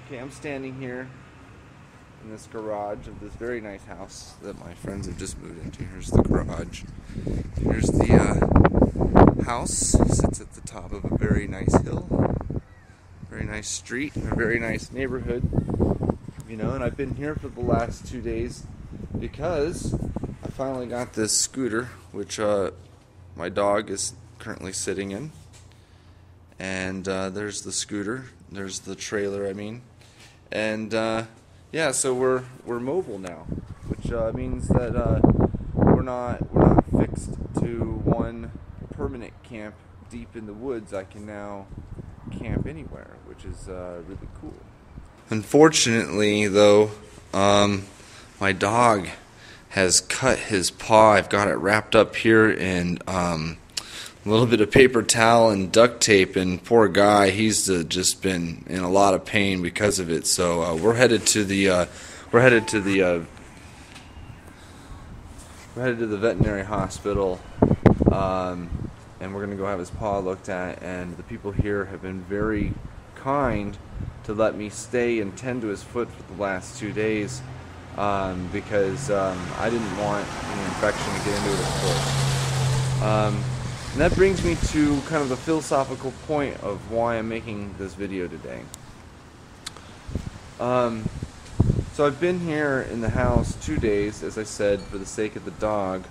Okay, I'm standing here in this garage of this very nice house that my friends have just moved into. Here's the garage. Here's the house. Sits at the top of a very nice hill. Very nice street and a very nice neighborhood. You know, and I've been here for the last 2 days because I finally got this scooter, which my dog is currently sitting in. And there's the scooter. There's the trailer, I mean. And yeah, so we're mobile now, which means that we're not fixed to one permanent camp deep in the woods. I can now camp anywhere, which is really cool. Unfortunately, though, my dog has cut his paw. I've got it wrapped up here in a little bit of paper towel and duct tape, and poor guy, he's just been in a lot of pain because of it. So we're headed to the veterinary hospital, and we're gonna go have his paw looked at. And the people here have been very kind to let me stay and tend to his foot for the last 2 days, because I didn't want any infection to get into his foot. And that brings me to kind of the philosophical point of why I'm making this video today. So I've been here in the house 2 days, as I said, for the sake of the dog.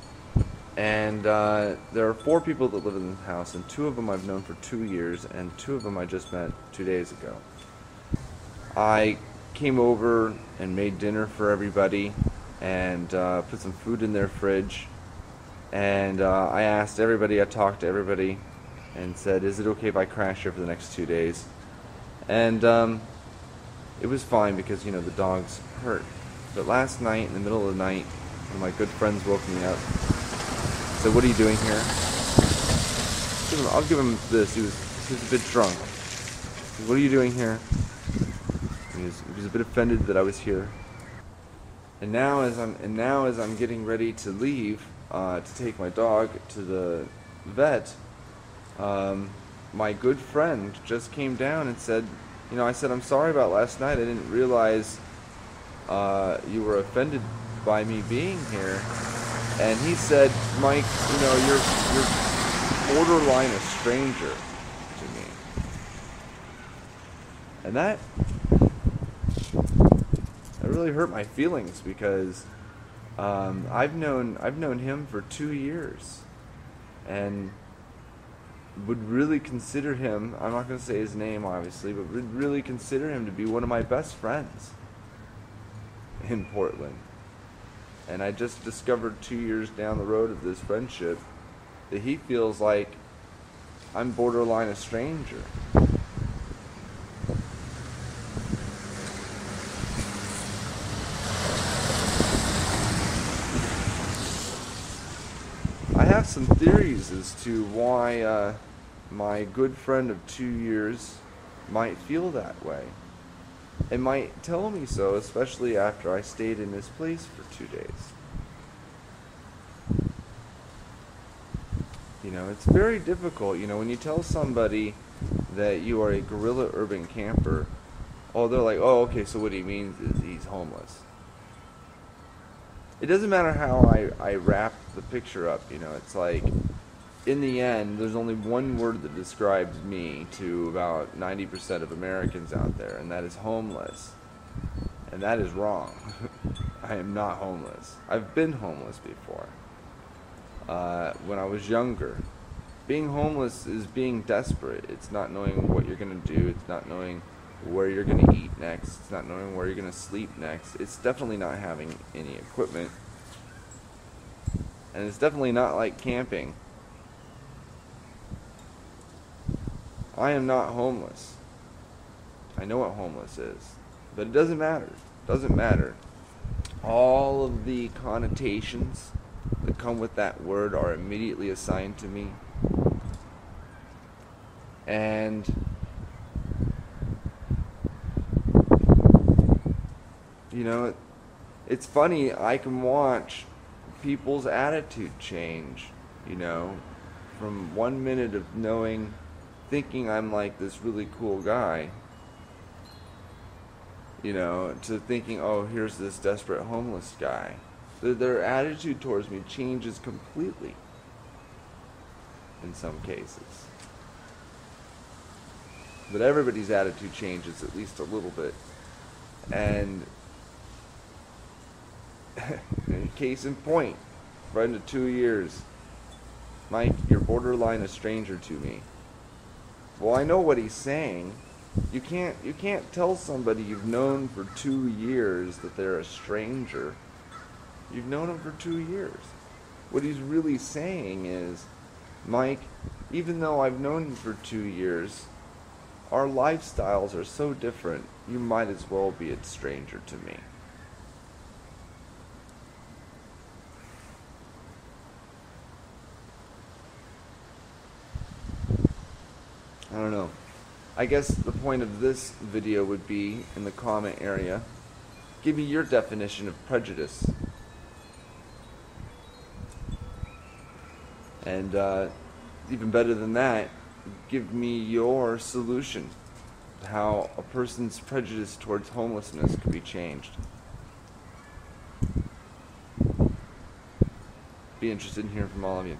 And there are 4 people that live in the house, and 2 of them I've known for 2 years, and 2 of them I just met 2 days ago. I came over and made dinner for everybody and put some food in their fridge. And I asked everybody, I talked to everybody and said, is it okay if I crash here for the next 2 days? And it was fine because, you know, the dog's hurt. But last night, in the middle of the night, one of my good friends woke me up. Said, what are you doing here? I'll give him this. He was a bit drunk. Said, what are you doing here? He was a bit offended that I was here. And now as I'm getting ready to leave, to take my dog to the vet, my good friend just came down and said, you know, I said, I'm sorry about last night. I didn't realize you were offended by me being here. And he said, Mike, you know, you're borderline a stranger to me. And that really hurt my feelings because I've known him for 2 years, and would really consider him, I'm not going to say his name obviously, but would really consider him to be one of my best friends in Portland. And I just discovered 2 years down the road of this friendship that he feels like I'm borderline a stranger. I have some theories as to why my good friend of 2 years might feel that way. And might tell me so, especially after I stayed in this place for 2 days. You know, it's very difficult, you know, when you tell somebody that you are a guerrilla urban camper, oh, they're like, oh, okay, so what he means is he's homeless. It doesn't matter how I wrap the picture up, you know, it's like, in the end, there's only one word that describes me to about 90% of Americans out there, and that is homeless. And that is wrong. I am not homeless. I've been homeless before. When I was younger. Being homeless is being desperate. It's not knowing what you're going to do. It's not knowing where you're going to eat next. It's not knowing where you're going to sleep next. It's definitely not having any equipment. And it's definitely not like camping. I am not homeless. I know what homeless is. But it doesn't matter. It doesn't matter. All of the connotations that come with that word are immediately assigned to me. And you know, it's funny, I can watch people's attitude change, you know, from 1 minute of thinking I'm like this really cool guy, to thinking, oh, here's this desperate homeless guy. Their attitude towards me changes completely in some cases. But everybody's attitude changes at least a little bit. And case in point, friend of 2 years, Mike, you're borderline a stranger to me. Well, I know what he's saying. You can't tell somebody you've known for 2 years that they're a stranger. You've known them for 2 years. What he's really saying is, Mike, even though I've known you for 2 years, our lifestyles are so different, you might as well be a stranger to me. I don't know. I guess the point of this video would be, in the comment area, give me your definition of prejudice. And even better than that, give me your solution to how a person's prejudice towards homelessness could be changed. Be interested in hearing from all of you.